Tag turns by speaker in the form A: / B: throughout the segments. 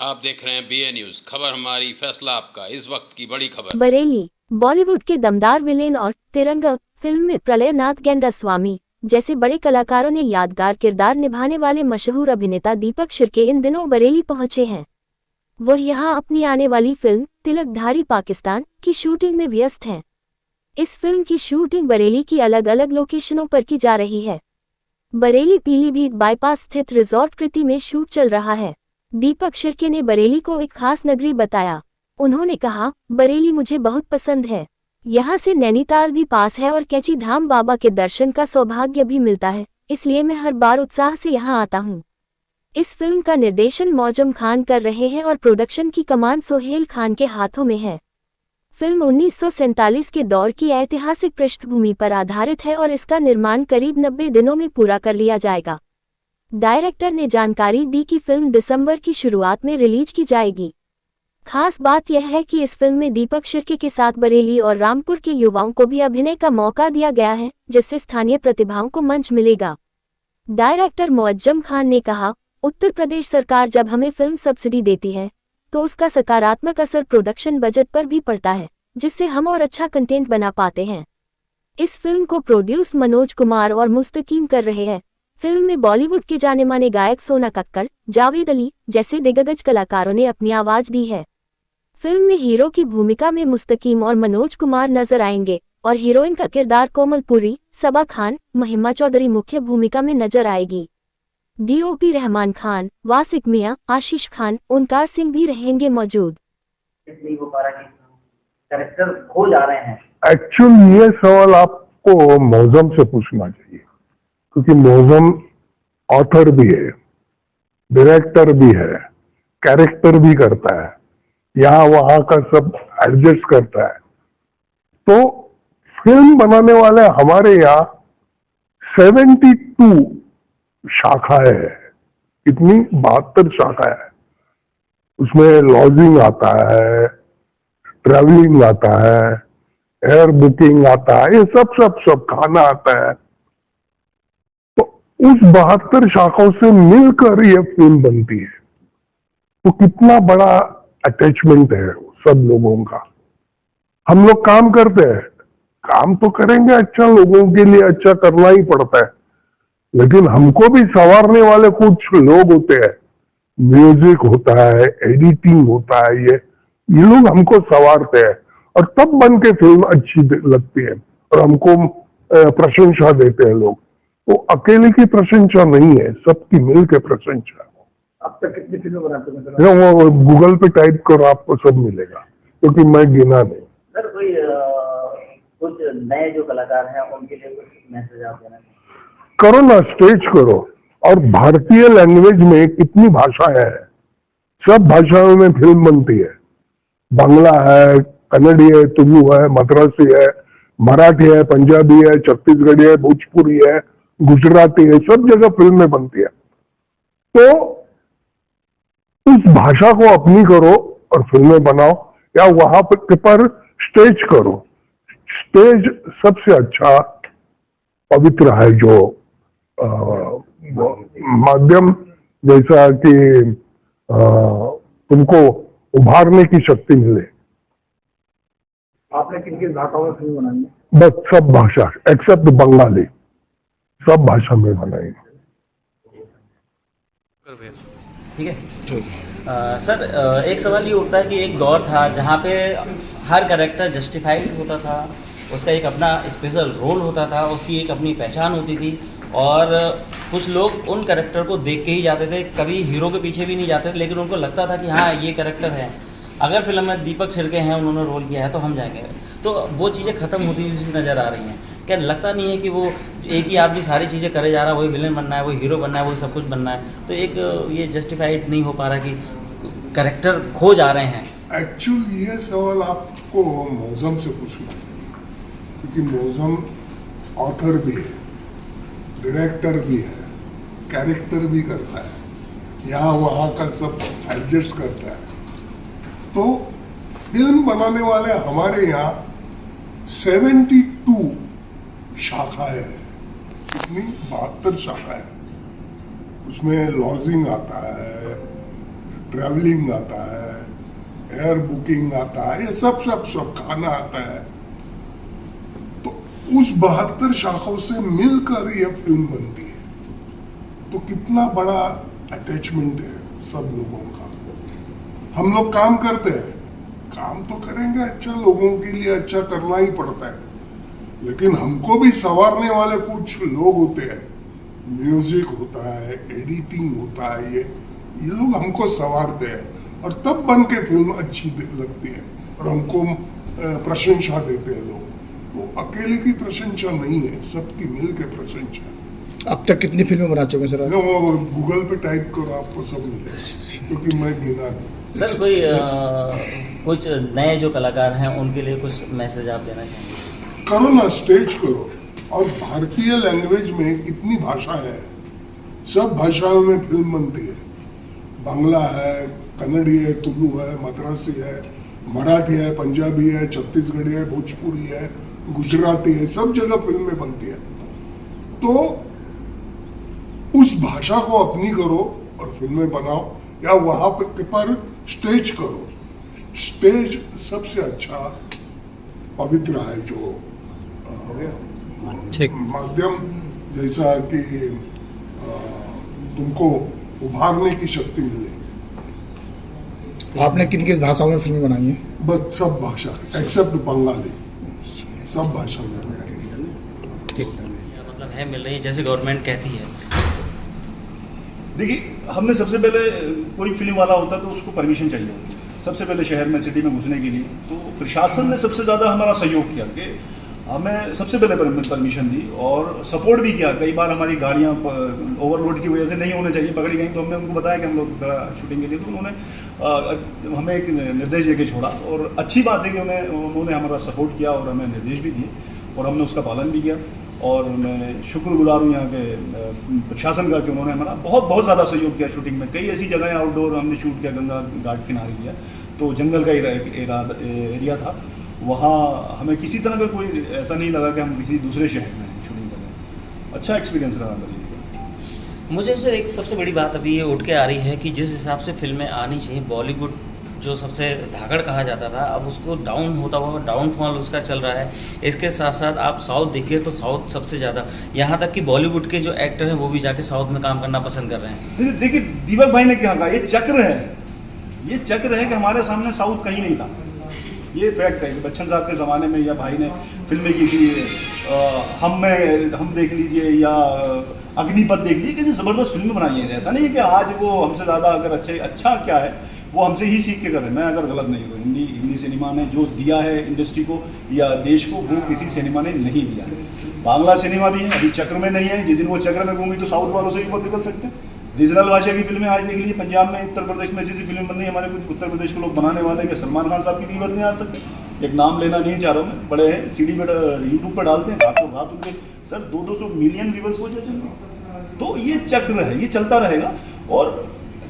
A: आप देख रहे हैं बीए न्यूज, खबर हमारी फैसला आपका। इस वक्त की बड़ी खबर।
B: बरेली बॉलीवुड के दमदार विलेन और तिरंगा फिल्म में प्रलयनाथ गेंडास्वामी जैसे बड़े कलाकारों ने यादगार किरदार निभाने वाले मशहूर अभिनेता दीपक शिर्के इन दिनों बरेली पहुंचे हैं। वह यहां अपनी आने वाली फिल्म तिलकधारी पाकिस्तान की शूटिंग में व्यस्त हैं। इस फिल्म की शूटिंग बरेली की अलग अलग लोकेशनों पर की जा रही है। बरेली पीलीभीत बाईपास स्थित रिजॉर्ट कृति में शूट चल रहा है। दीपक शिर्के ने बरेली को एक खास नगरी बताया। उन्होंने कहा, बरेली मुझे बहुत पसंद है। यहाँ से नैनीताल भी पास है और कैची धाम बाबा के दर्शन का सौभाग्य भी मिलता है, इसलिए मैं हर बार उत्साह से यहाँ आता हूँ। इस फिल्म का निर्देशन मौजम खान कर रहे हैं और प्रोडक्शन की कमान सोहेल खान के हाथों में है। फिल्म 1947 के दौर की ऐतिहासिक पृष्ठभूमि पर आधारित है और इसका निर्माण करीब 90 दिनों में पूरा कर लिया जाएगा। डायरेक्टर ने जानकारी दी कि फिल्म दिसंबर की शुरुआत में रिलीज की जाएगी। खास बात यह है कि इस फिल्म में दीपक शिर्के के साथ बरेली और रामपुर के युवाओं को भी अभिनय का मौका दिया गया है, जिससे स्थानीय प्रतिभाओं को मंच मिलेगा। डायरेक्टर मौजम खान ने कहा, उत्तर प्रदेश सरकार जब हमें फिल्म सब्सिडी देती है तो उसका सकारात्मक असर प्रोडक्शन बजट पर भी पड़ता है, जिससे हम और अच्छा कंटेंट बना पाते हैं। इस फिल्म को प्रोड्यूस मनोज कुमार और मुस्तकीम कर रहे हैं। फिल्म में बॉलीवुड के जाने माने गायक सोना कक्कड़, जावेद अली जैसे दिग्गज कलाकारों ने अपनी आवाज दी है। फिल्म में हीरो की भूमिका में मुस्तकीम और मनोज कुमार नजर आएंगे और हीरोइन का किरदार कोमलपुरी, सबा खान, महिमा चौधरी मुख्य भूमिका में नजर आएगी। डीओपी रहमान खान, वासिक मियां, आशीष खान, ओंकार सिंह भी रहेंगे मौजूद।
C: नहीं हो पा रहा कि कैरेक्टर खो जा रहे हैं।
D: एक्चुअली ये सवाल आपको मौजम से पूछना चाहिए, क्योंकि मौजम ऑथर भी है, डायरेक्टर भी है, कैरेक्टर भी करता है, यहाँ वहां का सब एडजस्ट करता है। तो फिल्म बनाने वाले हमारे यहाँ 72 शाखाएं है, इतनी 72 शाखाएं है। उसमें लॉजिंग आता है, ट्रैवलिंग आता है, एयर बुकिंग आता है, ये सब खाना आता है। तो उस 72 शाखाओं से मिलकर ये फिल्म बनती है। तो कितना बड़ा अटैचमेंट है सब लोगों का। हम लोग काम करते हैं, काम तो करेंगे, अच्छा लोगों के लिए अच्छा करना ही पड़ता है, लेकिन हमको भी संवारने वाले कुछ लोग होते हैं। म्यूजिक होता है, एडिटिंग होता है, ये लोग हमको संवारते हैं और तब बन के फिल्म अच्छी लगती है और हमको प्रशंसा देते हैं लोग। तो अकेले की प्रशंसा नहीं है, सबकी मिल के प्रशंसा।
C: अब तक कितनी फिल्में बनाते हैं?
D: वो गूगल पे टाइप करो, आपको सब मिलेगा, क्योंकि मैं गिना नहीं।
C: सर कोई कुछ नए जो कलाकार हैं उनके लिए कुछ मैसेज आप देना
D: करो ना, स्टेज करो। और भारतीय लैंग्वेज में कितनी भाषाएं हैं, सब भाषाओं में फिल्म बनती है। बांग्ला है, कन्नड़ी है, तुलु है, मद्रासी है, मराठी है, पंजाबी है, छत्तीसगढ़ी है, भोजपुरी है, गुजराती है, सब जगह फिल्में बनती है। तो उस भाषा को अपनी करो और फिल्में बनाओ, या वहां पर स्टेज करो। स्टेज सबसे अच्छा पवित्र है जो माध्यम, जैसा कि तुमको उभारने की शक्ति मिले।
C: आपने किन किन भाषाओं में फिल्म बनाई है?
D: बस सब भाषा एक्सेप्ट बंगाली, सब भाषा में बनाई।
E: ठीक है सर, एक सवाल ये उठता है कि एक दौर था जहाँ पे हर कैरेक्टर जस्टिफाइड होता था, उसका एक अपना स्पेशल रोल होता था, उसकी एक अपनी पहचान होती थी और कुछ लोग उन कैरेक्टर को देख के ही जाते थे, कभी हीरो के पीछे भी नहीं जाते थे, लेकिन उनको लगता था कि हाँ ये कैरेक्टर है, अगर फिल्म में दीपक शिर्के हैं, उन्होंने रोल किया है तो हम जाएंगे। तो वो चीज़ें ख़त्म होती हुई नज़र आ रही हैं। क्या लगता नहीं है कि वो एक ही आदमी सारी चीज़ें करे जा रहा है, वही विलेन बनना है, वही हीरो बनना है, वही सब कुछ बनना है, तो एक ये जस्टिफाइड नहीं हो पा रहा कि कैरेक्टर खो जा रहे हैं?
D: एक्चुअली ये सवाल आपको मौजम से पूछना है, क्योंकि मौजम ऑथर भी है, डायरेक्टर भी है, कैरेक्टर भी करता है, यहाँ वहाँ का सब एडजस्ट करता है। तो फिल्म बनाने वाले हमारे यहाँ 72 शाखाएं हैं, कितनी 72 शाखाएं हैं। उसमें लॉजिंग आता है, ट्रैवलिंग आता है, एयर बुकिंग आता है, ये सब खाना आता है। तो उस 72 शाखाओं से मिलकर यह फिल्म बनती है, तो कितना बड़ा अटैचमेंट है सब लोगों का। हम लोग काम करते हैं, काम तो करेंगे, अच्छा लोगों के लिए अच्छा करना ही पड़ता है, लेकिन हमको भी संवारने वाले कुछ लोग होते हैं, म्यूजिक होता है, एडिटिंग होता है, ये लोग हमको संवारते हैं, और तब बन के फिल्म अच्छी लगती है और हमको प्रशंसा देते हैं लोग। वो अकेले की प्रशंसा नहीं है, सबकी मिल के प्रशंसा है।
F: अब तक कितनी फिल्में बना चुके हैं सर आप?
D: वो गूगल पे टाइप करो, आपको सब मिलेगा, क्योंकि मैं गिना नहीं।
E: सर कोई कुछ नए जो कलाकार हैं उनके लिए कुछ मैसेज आप देना चाहेंगे?
D: करो ना, स्टेज करो। और भारतीय लैंग्वेज में कितनी भाषा है, सब भाषाओं में फिल्म बनती है। बांग्ला है, कन्नड़ी है, तुलु है, मद्रासी है, मराठी है, पंजाबी है, छत्तीसगढ़ी है, भोजपुरी है, गुजराती है, सब जगह फिल्में बनती है। तो उस भाषा को अपनी करो और फिल्में बनाओ, या वहां पर स्टेज करो। स्टेज सबसे अच्छा पवित्र है, जो माध्यम जैसा कि तुमको उभारने की शक्ति मिले।
F: आपने किन किन भाषाओं में फिल्में बनाई हैं?
D: बस सब भाषा एक्सेप्ट बंगाली, सब भाषा में बनाई।
E: मतलब है मिल रही है जैसे गवर्नमेंट कहती है?
G: देखिए, हमने सबसे पहले कोई फिल्म वाला होता है तो उसको परमिशन चाहिए होती है, सबसे पहले शहर में, सिटी में घुसने के लिए। तो प्रशासन ने सबसे ज़्यादा हमारा सहयोग किया कि हमें सबसे पहले परमिशन दी और सपोर्ट भी किया। कई बार हमारी गाड़ियाँ ओवरलोड की वजह से नहीं होने चाहिए, पकड़ी गई, तो हमने उनको बताया कि हम लोग शूटिंग के लिए, तो उन्होंने हमें एक निर्देश दे के छोड़ा। और अच्छी बात है कि उन्होंने हमारा सपोर्ट किया और हमें निर्देश भी दिए और हमने उसका पालन भी किया। और मैं शुक्रगुजार हूँ यहाँ के प्रशासन का कि उन्होंने हमारा बहुत ज़्यादा सहयोग किया शूटिंग में। कई ऐसी जगहें आउटडोर हमने शूट किया, गंगा घाट किनारे किया, तो जंगल का एरिया था, वहाँ हमें किसी तरह का कोई ऐसा नहीं लगा कि हम किसी दूसरे शहर में शूटिंग कर रहे हैं। अच्छा एक्सपीरियंस रहा मेरे लिए।
E: मुझे सर एक सबसे बड़ी बात अभी ये उठ के आ रही है कि जिस हिसाब से फिल्में आनी चाहिए, बॉलीवुड जो सबसे धाकड़ कहा जाता था, अब उसको डाउन होता हुआ डाउनफॉल उसका चल रहा है। इसके साथ साथ आप साउथ देखिए तो साउथ सबसे ज़्यादा, यहाँ तक कि बॉलीवुड के जो एक्टर हैं वो भी जाके साउथ में काम करना पसंद कर रहे हैं।
G: देखिए, दीपक भाई ने क्या कहा, ये चक्र है, ये चक्र है कि हमारे सामने साउथ कहीं नहीं था। ये फैक्ट है कि बच्चन साहब के ज़माने में या भाई ने फिल्में की थी, हम देख लीजिए या अग्निपथ देख लीजिए, कैसे ज़बरदस्त फिल्में बनाई है। ऐसा नहीं है कि आज वो हमसे ज़्यादा अगर अच्छा क्या है वो हमसे ही सीख के कर रहे हैं। मैं अगर गलत नहीं हूँ, हिंदी सिनेमा ने जो दिया है इंडस्ट्री को या देश को, वो किसी सिनेमा ने नहीं दिया है। बांग्ला सिनेमा भी है, अभी चक्र में नहीं है, जिस दिन वो चक्र में घूमी तो साउथ वालों से ऊपर निकल सकते हैं। रीजनल भाषा की फिल्में आज देख लीजिए, पंजाब में, उत्तर प्रदेश में ऐसी फिल्म बन रही है, हमारे कुछ उत्तर प्रदेश के लोग बनाने वाले हैं कि सलमान खान साहब की लीवर नहीं आ सकते। एक नाम लेना नहीं चाह रहा हूँ मैं, बड़े हैं, सीडी पे यूट्यूब पर डालते हैं, रातों रात उनके सर 200 मिलियन व्यूवर्स हो जाए। तो ये चक्र है, ये चलता रहेगा। और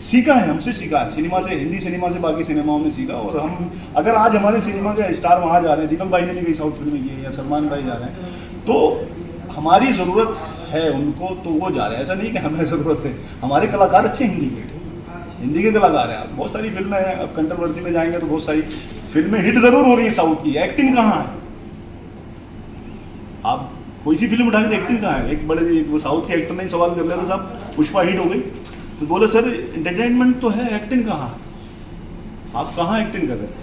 G: सीखा है, हमसे सीखा है, सिनेमा से, हिंदी सिनेमा से बाकी सिनेमाओं ने सीखा। और हम अगर आज हमारे सिनेमा के स्टार वहाँ जा रहे हैं, दीपक भाई ने भी कई साउथ फिल्में की है या सलमान भाई जा रहे हैं, तो हमारी ज़रूरत है उनको, तो वो जा रहे हैं। ऐसा नहीं कि हमें ज़रूरत है, हमारे कलाकार अच्छे हिंदी के कलाकार हैं। बहुत सारी फिल्में हैं, अब कंट्रोवर्सी में जाएंगे तो बहुत सारी फिल्में हिट ज़रूर हो रही है साउथ की। एक्टिंग कहाँ है? आप कोई सी फिल्म उठा के एक्टिंग कहाँ है? एक बड़े वो साउथ के एक्टर ने सवाल कर लिया था, साहब पुष्पा हिट हो गई तो बोले सर एंटरटेनमेंट तो है, एक्टिंग कहाँ है? आप कहाँ एक्टिंग कर रहे हैं?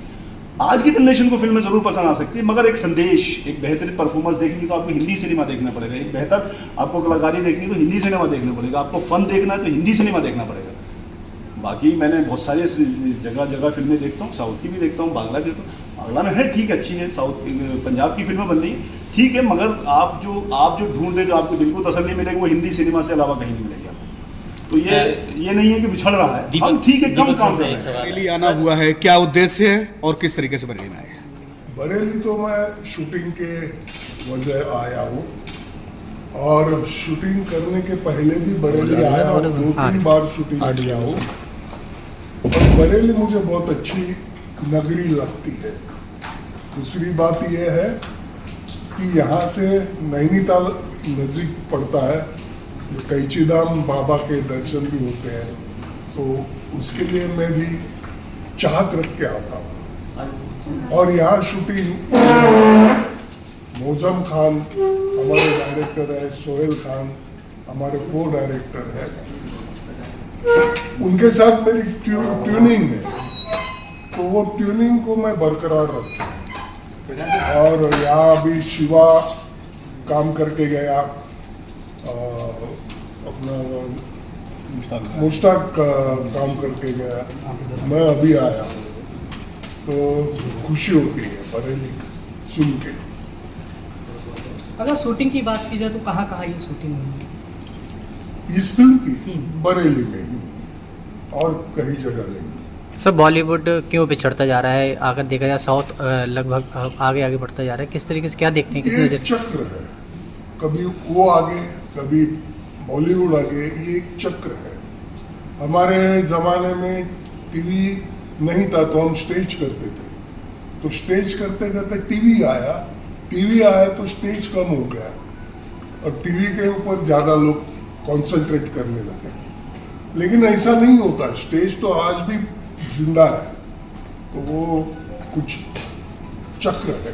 G: आज की जनरेशन को फिल्में जरूर पसंद आ सकती है, मगर एक संदेश, एक बेहतरीन परफॉर्मेंस देखनी तो आपको हिंदी सिनेमा देखना पड़ेगा। एक बेहतर आपको कलाकारी देखनी तो हिंदी सिनेमा देखना पड़ेगा। आपको फन देखना है तो हिंदी सिनेमा देखना पड़ेगा। बाकी मैंने बहुत सारे जगह फिल्में देखता हूँ, साउथ की भी देखता हूँ, बांग्ला देखता हूँ। बांग्ला में है ठीक, अच्छी है, साउथ पंजाब की फिल्में बन रही है ठीक है, मगर आप जो ढूंढ रहे, जो आपको दिल को तसल्ली मिलेगी, वो हिंदी सिनेमा से अलावा कहीं नहीं मिलेगी। तो ये नहीं है कि बिछड़ रहा है, हम ठीक है, कम काम कर रहे हैं।
H: बरेली आना हुआ है, क्या उद्देश्य है और किस तरीके से बरेली में आए?
D: बरेली तो मैं शूटिंग के वजह आया हूँ, और शूटिंग करने के पहले भी बरेली आया और 2-3 बार शूटिंग किया हूँ। और बरेली मुझे बहुत अच्छी नगरी लगती है। दूसरी बात यह है कि यहाँ से नैनीताल नज़दीक पड़ता है, कैची धाम बाबा के दर्शन भी होते हैं, तो उसके लिए मैं भी चाहत रख के आता हूँ। और यहाँ शूटिंग मौजम खान हमारे डायरेक्टर है, सोहेल खान हमारे को डायरेक्टर है, उनके साथ मेरी ट्यूनिंग है, तो वो ट्यूनिंग को मैं बरकरार रखता हूँ। और यहाँ अभी शिवा काम करके गया, अपना मुश्ताक काम करके गया, मैं अभी आया, तो खुशी होती है बरेली सुन के।
I: अगर शूटिंग की बात की जाए तो कहाँ कहाँ ये शूटिंग हुई?
D: इस फिल्म की बरेली में ही, और कहीं जगह नहीं।
J: सर बॉलीवुड क्यों पिछड़ता जा रहा है? अगर देखा जाए साउथ लगभग आगे आगे बढ़ता जा रहा है, किस तरीके से क्या देखते हैं? किस
D: ये
J: नजर?
D: चक्र है, कभी वो आगे कभी बॉलीवुड आगे, ये एक चक्र है। हमारे ज़माने में टीवी नहीं था तो हम स्टेज करते थे, तो स्टेज करते करते टीवी आया तो स्टेज कम हो गया, और टीवी के ऊपर ज़्यादा लोग कंसंट्रेट करने लगे। लेकिन ऐसा नहीं होता, स्टेज तो आज भी जिंदा है, तो वो कुछ चक्र है।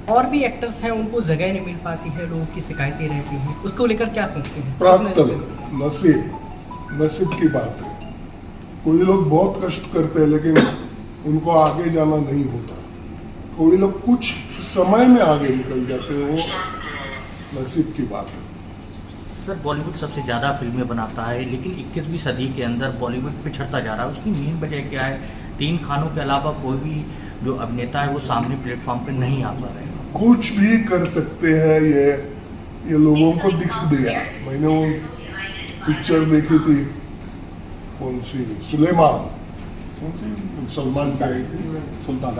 I: और भी एक्टर्स हैं, उनको जगह नहीं मिल पाती है, लोगों की शिकायतें रहती हैं, उसको लेकर क्या सोचते हैं?
D: प्राप्त नसीब की बात है। कोई लोग बहुत कष्ट करते हैं लेकिन उनको आगे जाना नहीं होता, कोई लोग कुछ समय में आगे निकल जाते हैं, वो नसीब की बात है।
K: सर बॉलीवुड सबसे ज़्यादा फिल्में बनाता है, लेकिन 21वीं सदी के अंदर बॉलीवुड पिछड़ता जा रहा है। उसकी मेन वजह क्या है? 3 खानों के अलावा कोई भी जो अभिनेता है वो सामने प्लेटफॉर्म पे नहीं आ पा रहे हैं।
D: कुछ भी कर सकते हैं, ये लोगों को दिख दिया। मैंने वो पिक्चर देखी थी, कौन सी, सुलेमान, कौन सी, सलमान की आई थी, सुल्तान।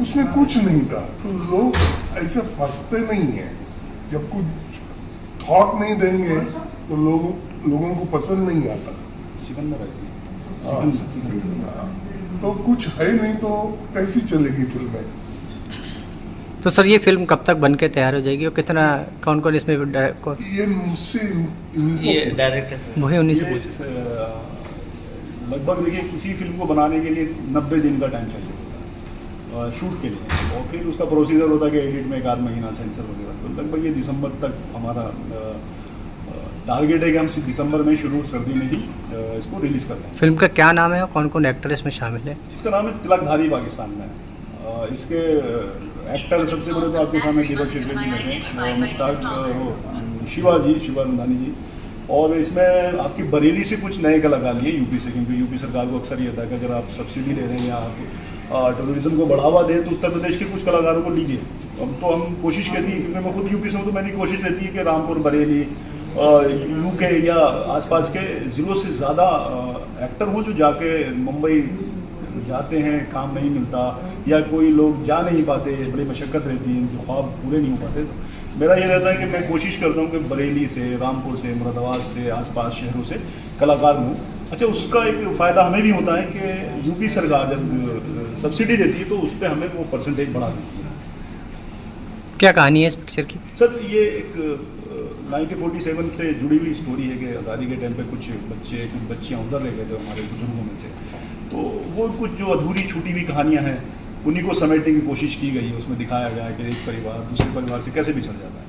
D: उसमें कुछ नहीं था, तो लोग ऐसे फंसते नहीं हैं। जब कुछ थॉट नहीं देंगे तो लोगों को पसंद नहीं आता।
G: सिकंदर आई थी।
D: तो कुछ है नहीं तो कैसी चलेगी फिल्में?
J: तो सर ये फिल्म कब तक बन के तैयार हो जाएगी और कितना कौन कौन इसमें
D: ये मुझसे
E: ये डायरेक्टर
J: वही उन्हीं से पूछ।
G: लगभग देखिए किसी फिल्म को बनाने के लिए 90 दिन का टाइम चाहिए शूट के लिए, और फिर उसका प्रोसीजर होता है कि एडिट में 1 महीना, सेंसर वगैरह। तो लगभग ये दिसंबर तक हमारा टारगेट है कि हम दिसंबर में शुरू, सर्दी में ही इसको रिलीज़ कर दें।
J: फिल्म का क्या नाम है और कौन कौन एक्टर इसमें शामिल है?
G: इसका नाम है तिलकधारी पाकिस्तान में। इसके एक्टर सबसे बड़े तो आपके सामने दीपक शिरके जी हैं, मुश्ताक शिवा नंदानी जी, और इसमें आपकी बरेली से कुछ नए कलाकार लिए यूपी से, क्योंकि यूपी सरकार को अक्सर ये होता है कि अगर आप सब्सिडी ले रहे हैं या आप टूरिज्म को बढ़ावा दें तो उत्तर प्रदेश के कुछ कलाकारों को लीजिए। अब तो हम कोशिश करती है, क्योंकि मैं खुद यूपी से हूँ, तो मेरी कोशिश रहती है कि रामपुर, बरेली, यूके या आसपास के ज़िलों से ज़्यादा एक्टर हों जो जाके मुंबई जाते हैं, काम नहीं मिलता, या कोई लोग जा नहीं पाते, बड़ी मशक्क़त रहती है, इनके ख्वाब पूरे नहीं हो पाते। तो मेरा ये रहता है कि मैं कोशिश करता हूँ कि बरेली से, रामपुर से, मुरादाबाद से, आसपास शहरों से कलाकार लूँ। अच्छा, उसका एक फ़ायदा हमें भी होता है कि यूपी सरकार जब सब्सिडी देती है तो उस पर हमें वो परसेंटेज बढ़ा देती है।
J: क्या कहानी है इस पिक्चर की?
G: सर ये एक 1947 से जुड़ी हुई स्टोरी है कि आज़ादी के टाइम पे कुछ बच्चियाँ उधर रह गए थे हमारे बुजुर्गों में से, तो वो कुछ जो अधूरी छूटी हुई कहानियाँ हैं उन्हीं को समेटने की कोशिश की गई है। उसमें दिखाया गया है कि एक परिवार दूसरे परिवार से कैसे बिछड़ जाता है।